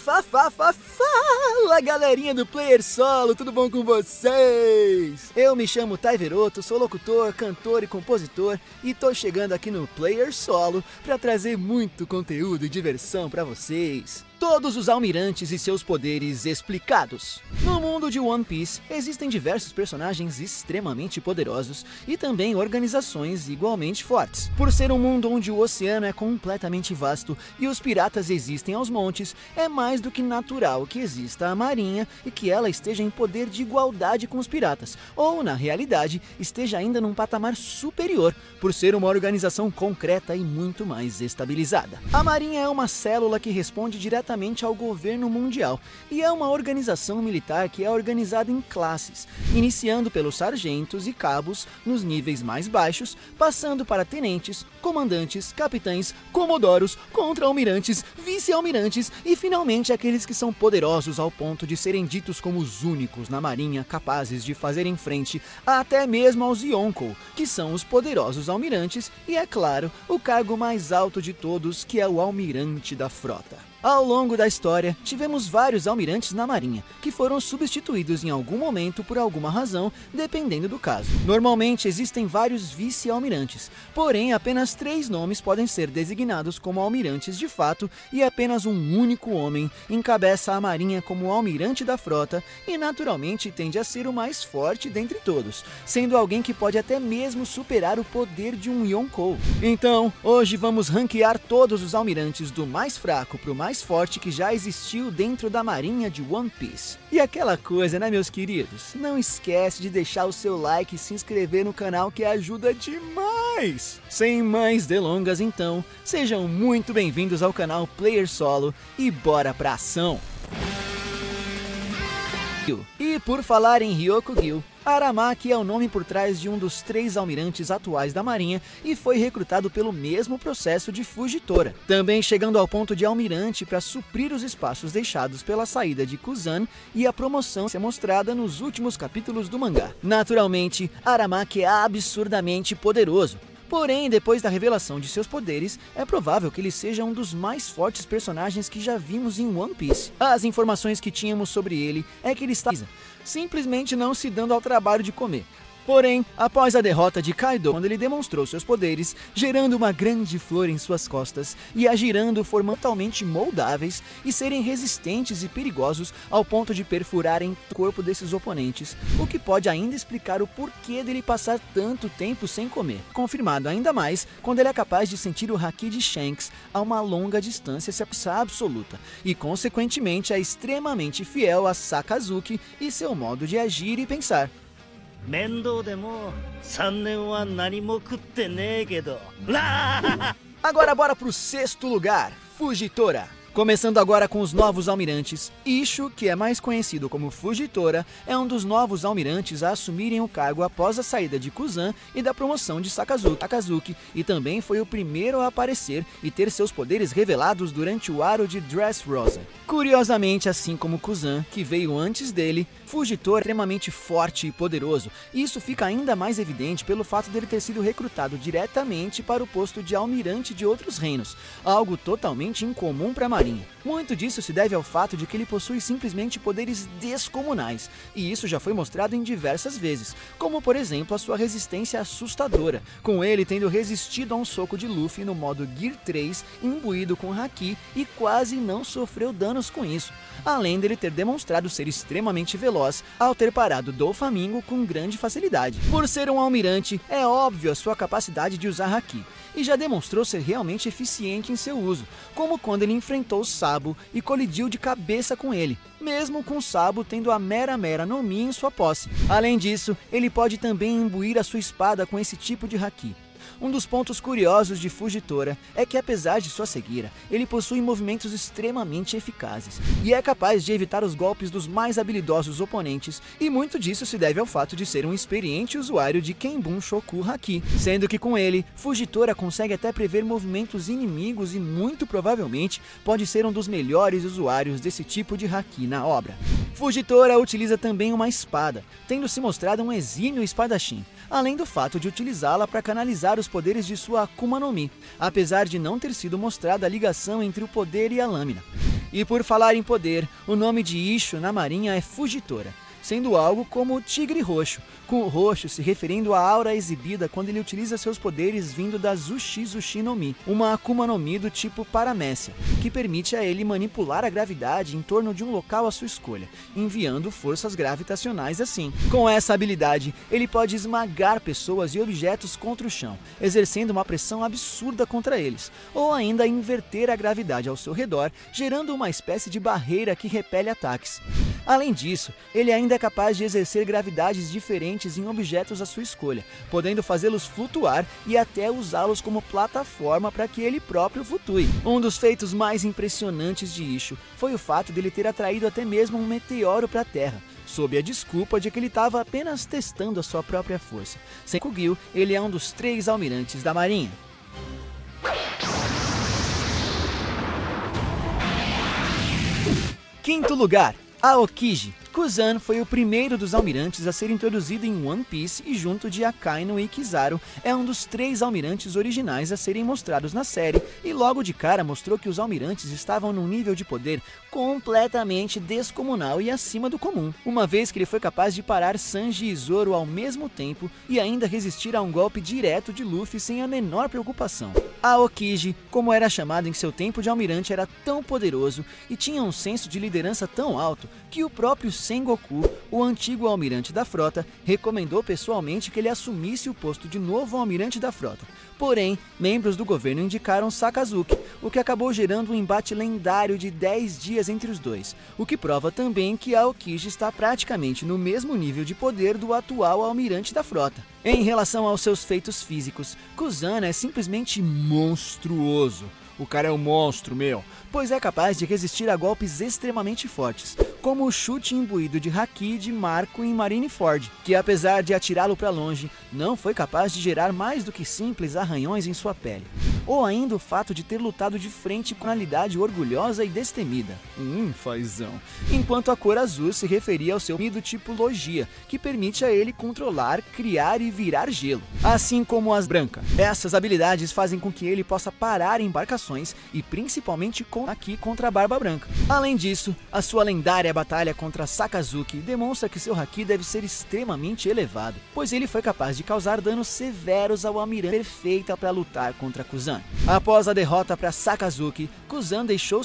Fala galerinha do Player Solo, tudo bom com vocês? Eu me chamo Tai Veroto, sou locutor, cantor e compositor e tô chegando aqui no Player Solo pra trazer muito conteúdo e diversão pra vocês. Todos os almirantes e seus poderes explicados. No mundo de One Piece, existem diversos personagens extremamente poderosos e também organizações igualmente fortes. Por ser um mundo onde o oceano é completamente vasto e os piratas existem aos montes, é mais do que natural que exista a marinha e que ela esteja em poder de igualdade com os piratas, ou, na realidade, esteja ainda num patamar superior, por ser uma organização concreta e muito mais estabilizada. A marinha é uma célula que responde diretamente ao governo mundial e é uma organização militar que é organizada em classes, iniciando pelos sargentos e cabos nos níveis mais baixos, passando para tenentes, comandantes, capitães, comodoros, contra-almirantes, vice-almirantes e finalmente aqueles que são poderosos ao ponto de serem ditos como os únicos na marinha capazes de fazerem frente até mesmo aos Yonkou, que são os poderosos almirantes e, é claro, o cargo mais alto de todos, que é o almirante da frota. Ao longo da história, tivemos vários almirantes na marinha, que foram substituídos em algum momento por alguma razão, dependendo do caso. Normalmente existem vários vice-almirantes, porém apenas 3 nomes podem ser designados como almirantes de fato e apenas um único homem encabeça a marinha como almirante da frota e naturalmente tende a ser o mais forte dentre todos, sendo alguém que pode até mesmo superar o poder de um Yonkou. Então, hoje vamos ranquear todos os almirantes do mais fraco para o mais forte que já existiu dentro da marinha de One Piece. E aquela coisa, né, meus queridos? Não esquece de deixar o seu like e se inscrever no canal, que ajuda demais! Sem mais delongas então, sejam muito bem-vindos ao canal Player Solo e bora pra ação! E por falar em Ryokugyu, Aramaki é o nome por trás de um dos 3 almirantes atuais da marinha e foi recrutado pelo mesmo processo de Fujitora, também chegando ao ponto de almirante para suprir os espaços deixados pela saída de Kuzan e a promoção ser mostrada nos últimos capítulos do mangá. Naturalmente, Aramaki é absurdamente poderoso. Porém, depois da revelação de seus poderes, é provável que ele seja um dos mais fortes personagens que já vimos em One Piece. As informações que tínhamos sobre ele é que ele está simplesmente não se dando ao trabalho de comer. Porém, após a derrota de Kaido, quando ele demonstrou seus poderes, gerando uma grande flor em suas costas e a girando formando totalmente moldáveis e serem resistentes e perigosos ao ponto de perfurarem o corpo desses oponentes, o que pode ainda explicar o porquê dele passar tanto tempo sem comer. Confirmado ainda mais quando ele é capaz de sentir o haki de Shanks a uma longa distância absoluta e consequentemente é extremamente fiel a Sakazuki e seu modo de agir e pensar. Agora bora pro 6º lugar, Fujitora. Começando agora com os novos almirantes, Ishu, que é mais conhecido como Fujitora, é um dos novos almirantes a assumirem o cargo após a saída de Kuzan e da promoção de Sakazuki, e também foi o primeiro a aparecer e ter seus poderes revelados durante o aro de Dressrosa. Curiosamente, assim como Kuzan, que veio antes dele, Fujitora é extremamente forte e poderoso, e isso fica ainda mais evidente pelo fato dele ter sido recrutado diretamente para o posto de almirante de outros reinos, algo totalmente incomum para a marinha. Muito disso se deve ao fato de que ele possui simplesmente poderes descomunais, e isso já foi mostrado em diversas vezes, como por exemplo a sua resistência assustadora, com ele tendo resistido a um soco de Luffy no modo Gear 3 imbuído com haki e quase não sofreu danos com isso, além dele ter demonstrado ser extremamente veloz ao ter parado Doflamingo com grande facilidade. Por ser um almirante, é óbvio a sua capacidade de usar haki, e já demonstrou ser realmente eficiente em seu uso, como quando ele enfrentou Sabo e colidiu de cabeça com ele, mesmo com Sabo tendo a Mera no Mi em sua posse. Além disso, ele pode também imbuir a sua espada com esse tipo de haki. Um dos pontos curiosos de Fujitora é que, apesar de sua cegueira, ele possui movimentos extremamente eficazes e é capaz de evitar os golpes dos mais habilidosos oponentes, e muito disso se deve ao fato de ser um experiente usuário de Kenbun Shoku Haki, sendo que com ele, Fujitora consegue até prever movimentos inimigos e muito provavelmente pode ser um dos melhores usuários desse tipo de Haki na obra. Fujitora utiliza também uma espada, tendo se mostrado um exímio espadachim, além do fato de utilizá-la para canalizar os poderes de sua Akuma no Mi, apesar de não ter sido mostrada a ligação entre o poder e a lâmina. E por falar em poder, o nome de Ishu na marinha é Fujitora, sendo algo como o tigre roxo, com o roxo se referindo à aura exibida quando ele utiliza seus poderes vindo da Zushi no Mi, uma Akuma no Mi do tipo Paramécia, que permite a ele manipular a gravidade em torno de um local à sua escolha, enviando forças gravitacionais assim. Com essa habilidade, ele pode esmagar pessoas e objetos contra o chão, exercendo uma pressão absurda contra eles, ou ainda inverter a gravidade ao seu redor, gerando uma espécie de barreira que repele ataques. Além disso, ele ainda é capaz de exercer gravidades diferentes em objetos à sua escolha, podendo fazê-los flutuar e até usá-los como plataforma para que ele próprio flutue. Um dos feitos mais impressionantes de Ishu foi o fato de ele ter atraído até mesmo um meteoro para a Terra, sob a desculpa de que ele estava apenas testando a sua própria força. Sengoku, ele é um dos 3 almirantes da Marinha. Quinto lugar, Aokiji. Kuzan foi o primeiro dos almirantes a ser introduzido em One Piece e junto de Akainu e Kizaru é um dos 3 almirantes originais a serem mostrados na série e logo de cara mostrou que os almirantes estavam num nível de poder completamente descomunal e acima do comum, uma vez que ele foi capaz de parar Sanji e Zoro ao mesmo tempo e ainda resistir a um golpe direto de Luffy sem a menor preocupação. Aokiji, como era chamado em seu tempo de almirante, era tão poderoso e tinha um senso de liderança tão alto que o próprio Sengoku, o antigo almirante da frota, recomendou pessoalmente que ele assumisse o posto de novo almirante da frota. Porém, membros do governo indicaram Sakazuki, o que acabou gerando um embate lendário de 10 dias entre os dois, o que prova também que Aokiji está praticamente no mesmo nível de poder do atual almirante da frota. Em relação aos seus feitos físicos, Kuzan é simplesmente monstruoso. O cara é um monstro, meu, pois é capaz de resistir a golpes extremamente fortes, como o chute imbuído de Haki de Marco em Marineford, que apesar de atirá-lo para longe, não foi capaz de gerar mais do que simples arranhões em sua pele. Ou ainda o fato de ter lutado de frente com qualidade orgulhosa e destemida. Fazão. Enquanto a cor azul se referia ao seu do tipo Logia, que permite a ele controlar, criar e virar gelo. Assim como as branca. Essas habilidades fazem com que ele possa parar embarcações e principalmente aqui contra a Barba Branca. Além disso, a sua lendária batalha contra Sakazuki demonstra que seu Haki deve ser extremamente elevado, pois ele foi capaz de causar danos severos ao almirante perfeita para lutar contra Kuzan. Após a derrota para Sakazuki, Kuzan deixou...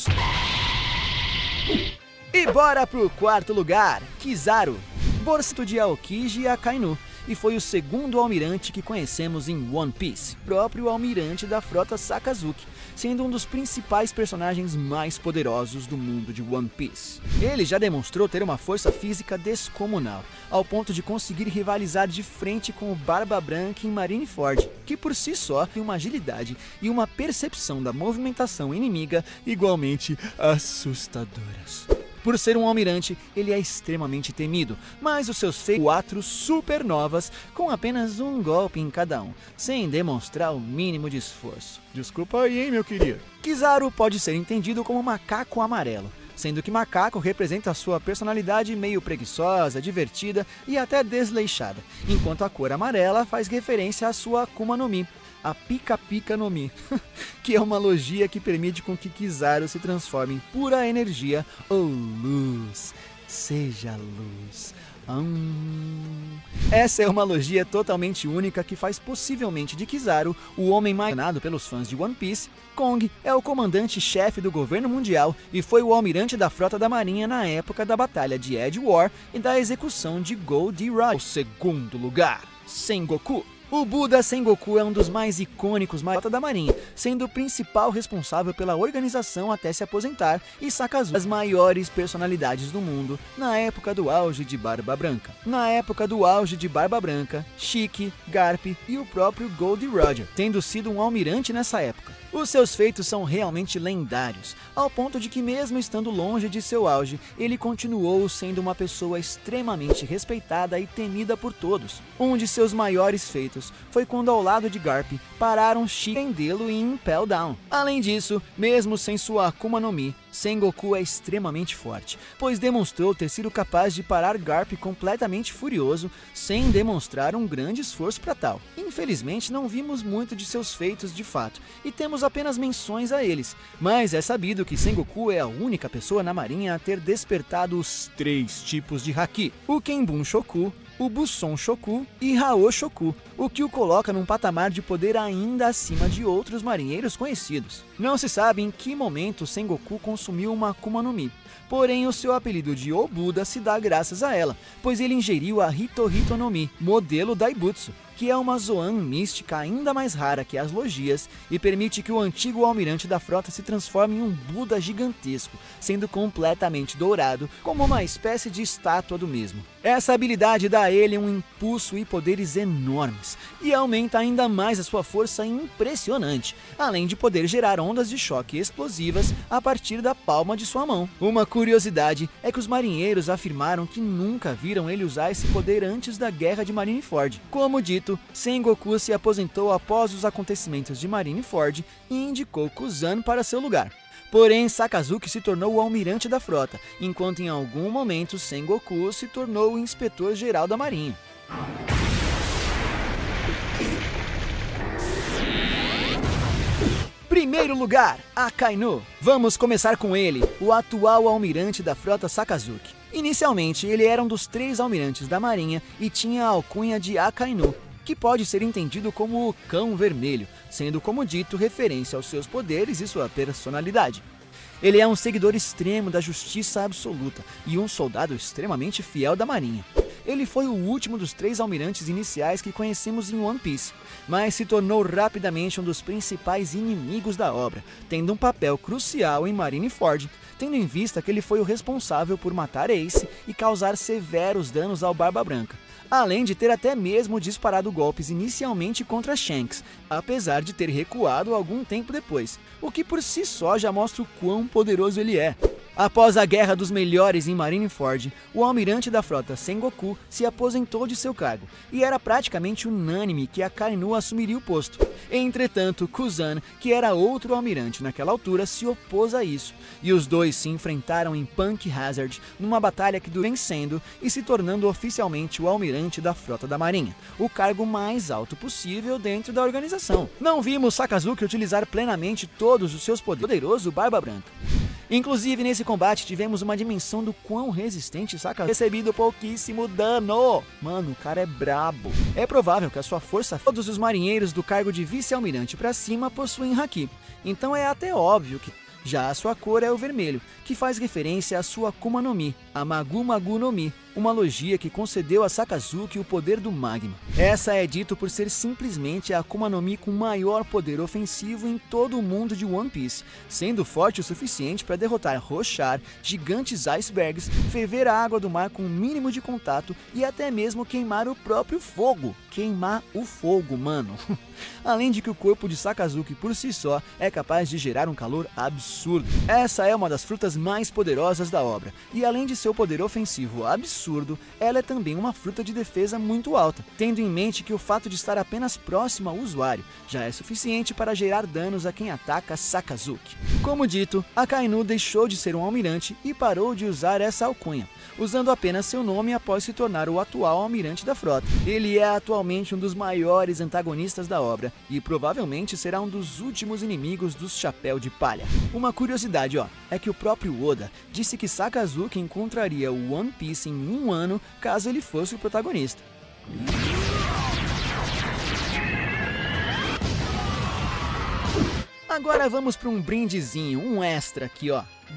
E bora pro quarto lugar, Kizaru, Borsto de Aokiji e Akainu, e foi o segundo almirante que conhecemos em One Piece, próprio almirante da frota Sakazuki, sendo um dos principais personagens mais poderosos do mundo de One Piece. Ele já demonstrou ter uma força física descomunal, ao ponto de conseguir rivalizar de frente com o Barba Branca em Marineford, que por si só tem uma agilidade e uma percepção da movimentação inimiga igualmente assustadoras. Por ser um almirante, ele é extremamente temido, mas os seus feitos 4 supernovas com apenas um golpe em cada um, sem demonstrar o mínimo de esforço. Desculpa aí, hein, meu querido. Kizaru pode ser entendido como macaco amarelo, sendo que macaco representa a sua personalidade meio preguiçosa, divertida e até desleixada, enquanto a cor amarela faz referência à sua Akuma no Mi, a Pika Pika no Mi, que é uma logia que permite com que Kizaru se transforme em pura energia ou luz. Seja luz. Essa é uma logia totalmente única que faz possivelmente de Kizaru o homem mais amado pelos fãs de One Piece. Kong é o comandante-chefe do governo mundial e foi o almirante da frota da marinha na época da batalha de Edge War e da execução de Gold Roger. O segundo lugar, Sengoku. O Buda Sengoku é um dos mais icônicos da marinha, sendo o principal responsável pela organização até se aposentar e Sakazuki, as maiores personalidades do mundo na época do auge de Barba Branca. Na época do auge de Barba Branca, Shiki, Garp e o próprio Gold Roger, tendo sido um almirante nessa época. Os seus feitos são realmente lendários, ao ponto de que mesmo estando longe de seu auge, ele continuou sendo uma pessoa extremamente respeitada e temida por todos. Um de seus maiores feitos foi quando ao lado de Garp pararam Shiki prendê-lo em Impel Down. Além disso, mesmo sem sua Akuma no Mi, Sengoku é extremamente forte, pois demonstrou ter sido capaz de parar Garp completamente furioso, sem demonstrar um grande esforço para tal. Infelizmente não vimos muito de seus feitos de fato, e temos apenas menções a eles, mas é sabido que Sengoku é a única pessoa na marinha a ter despertado os 3 tipos de Haki, o Kenbun Shoku, o Buson Shoku e Hao Shoku, o que o coloca num patamar de poder ainda acima de outros marinheiros conhecidos. Não se sabe em que momento Sengoku consumiu uma Akuma no Mi, porém o seu apelido de Obuda se dá graças a ela, pois ele ingeriu a Hito-Hito no Mi, modelo Daibutsu, que é uma Zoan mística ainda mais rara que as logias e permite que o antigo almirante da frota se transforme em um Buda gigantesco, sendo completamente dourado, como uma espécie de estátua do mesmo. Essa habilidade dá a ele um impulso e poderes enormes, e aumenta ainda mais a sua força impressionante, além de poder gerar ondas de choque explosivas a partir da palma de sua mão. Uma curiosidade é que os marinheiros afirmaram que nunca viram ele usar esse poder antes da Guerra de Marineford. Como dito, Sengoku se aposentou após os acontecimentos de Marineford e indicou Kuzan para seu lugar. Porém, Sakazuki se tornou o almirante da frota, enquanto em algum momento Sengoku se tornou o inspetor-geral da marinha. Primeiro lugar, Akainu. Vamos começar com ele, o atual almirante da frota Sakazuki. Inicialmente, ele era um dos 3 almirantes da marinha e tinha a alcunha de Akainu, que pode ser entendido como o Cão Vermelho, sendo, como dito, referência aos seus poderes e sua personalidade. Ele é um seguidor extremo da justiça absoluta e um soldado extremamente fiel da marinha. Ele foi o último dos 3 almirantes iniciais que conhecemos em One Piece, mas se tornou rapidamente um dos principais inimigos da obra, tendo um papel crucial em Marineford, tendo em vista que ele foi o responsável por matar Ace e causar severos danos ao Barba Branca, além de ter até mesmo disparado golpes inicialmente contra Shanks, apesar de ter recuado algum tempo depois, o que por si só já mostra o quão poderoso ele é. Após a Guerra dos Melhores em Marineford, o almirante da frota Sengoku se aposentou de seu cargo, e era praticamente unânime que Akainu assumiria o posto. Entretanto, Kuzan, que era outro almirante naquela altura, se opôs a isso, e os dois se enfrentaram em Punk Hazard, numa batalha que durou vencendo e se tornando oficialmente o almirante da frota da marinha, o cargo mais alto possível dentro da organização. Não vimos Sakazuki utilizar plenamente todos os seus poderes. Poderoso Barba Branca. Inclusive, nesse combate tivemos uma dimensão do quão resistente Sakazuki recebido pouquíssimo dano. Mano, o cara é brabo. É provável que a sua força... Todos os marinheiros do cargo de vice-almirante pra cima possuem Haki, então é até óbvio que... Já a sua cor é o vermelho, que faz referência à sua Akuma no Mi, a Magu Magu no Mi, uma logia que concedeu a Sakazuki o poder do magma. Essa é dito por ser simplesmente a Akuma no Mi com maior poder ofensivo em todo o mundo de One Piece, sendo forte o suficiente para derrotar Rochar, gigantes icebergs, ferver a água do mar com o mínimo de contato e até mesmo queimar o próprio fogo. Queimar o fogo, mano. Além de que o corpo de Sakazuki por si só é capaz de gerar um calor absurdo. Essa é uma das frutas mais poderosas da obra, e além de seu poder ofensivo absurdo, ela é também uma fruta de defesa muito alta, tendo em mente que o fato de estar apenas próximo ao usuário já é suficiente para gerar danos a quem ataca Sakazuki. Como dito, Akainu deixou de ser um almirante e parou de usar essa alcunha, usando apenas seu nome após se tornar o atual almirante da frota. Ele é atualmente um dos maiores antagonistas da obra e provavelmente será um dos últimos inimigos dos Chapéu de Palha. Uma curiosidade, é que o próprio Oda disse que Sakazuki encontraria o One Piece em um ano caso ele fosse o protagonista. Agora vamos para um brindezinho, um extra aqui,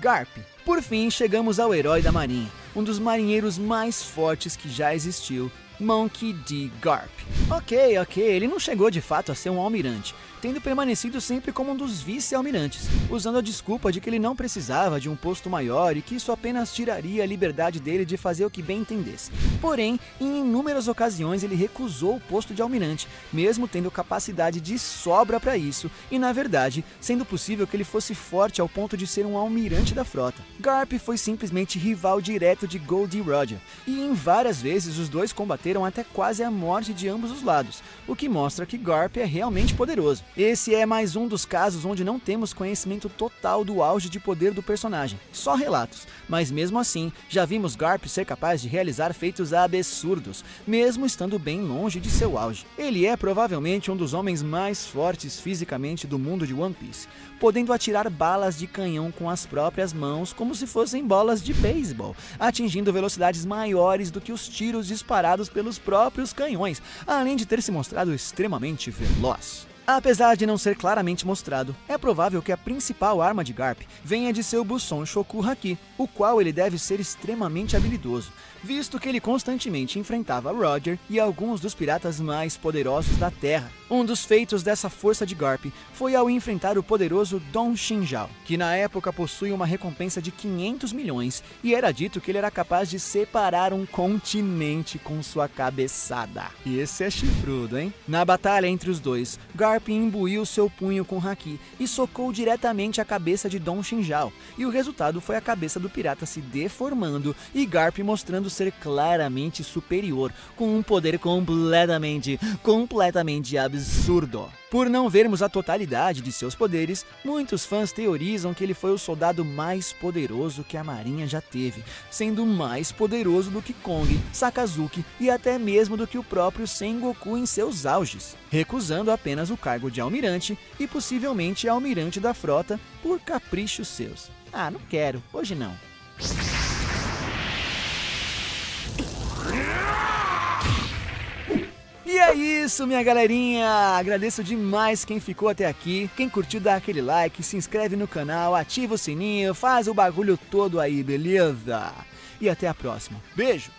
Garp. Por fim, chegamos ao herói da marinha, um dos marinheiros mais fortes que já existiu, Monkey D. Garp. Ok, ele não chegou de fato a ser um almirante, tendo permanecido sempre como um dos vice-almirantes, usando a desculpa de que ele não precisava de um posto maior e que isso apenas tiraria a liberdade dele de fazer o que bem entendesse. Porém, em inúmeras ocasiões ele recusou o posto de almirante, mesmo tendo capacidade de sobra para isso, e na verdade, sendo possível que ele fosse forte ao ponto de ser um almirante da frota. Garp foi simplesmente rival direto de Goldie Roger, e em várias vezes os dois combateram até quase a morte de ambos os lados, o que mostra que Garp é realmente poderoso. Esse é mais um dos casos onde não temos conhecimento total do auge de poder do personagem, só relatos, mas mesmo assim, já vimos Garp ser capaz de realizar feitos absurdos, mesmo estando bem longe de seu auge. Ele é provavelmente um dos homens mais fortes fisicamente do mundo de One Piece, podendo atirar balas de canhão com as próprias mãos como se fossem bolas de beisebol, atingindo velocidades maiores do que os tiros disparados pelos próprios canhões, além de ter se mostrado extremamente veloz. Apesar de não ser claramente mostrado, é provável que a principal arma de Garp venha de seu Buson Shoku Haki, o qual ele deve ser extremamente habilidoso, visto que ele constantemente enfrentava Roger e alguns dos piratas mais poderosos da Terra. Um dos feitos dessa força de Garp foi ao enfrentar o poderoso Don Shinjao, que na época possui uma recompensa de 500 milhões e era dito que ele era capaz de separar um continente com sua cabeçada. E esse é chifrudo, hein? Na batalha entre os dois, Garp imbuiu seu punho com Haki e socou diretamente a cabeça de Don Shinjao, e o resultado foi a cabeça do pirata se deformando e Garp mostrando ser claramente superior, com um poder completamente absurdo. Por não vermos a totalidade de seus poderes, muitos fãs teorizam que ele foi o soldado mais poderoso que a marinha já teve, sendo mais poderoso do que Kong, Sakazuki e até mesmo do que o próprio Sengoku em seus auges, recusando apenas o cargo de almirante e possivelmente almirante da frota por caprichos seus. Ah, não quero, hoje não. E é isso, minha galerinha! Agradeço demais quem ficou até aqui. Quem curtiu, dá aquele like, se inscreve no canal, ativa o sininho, faz o bagulho todo aí, beleza? E até a próxima. Beijo!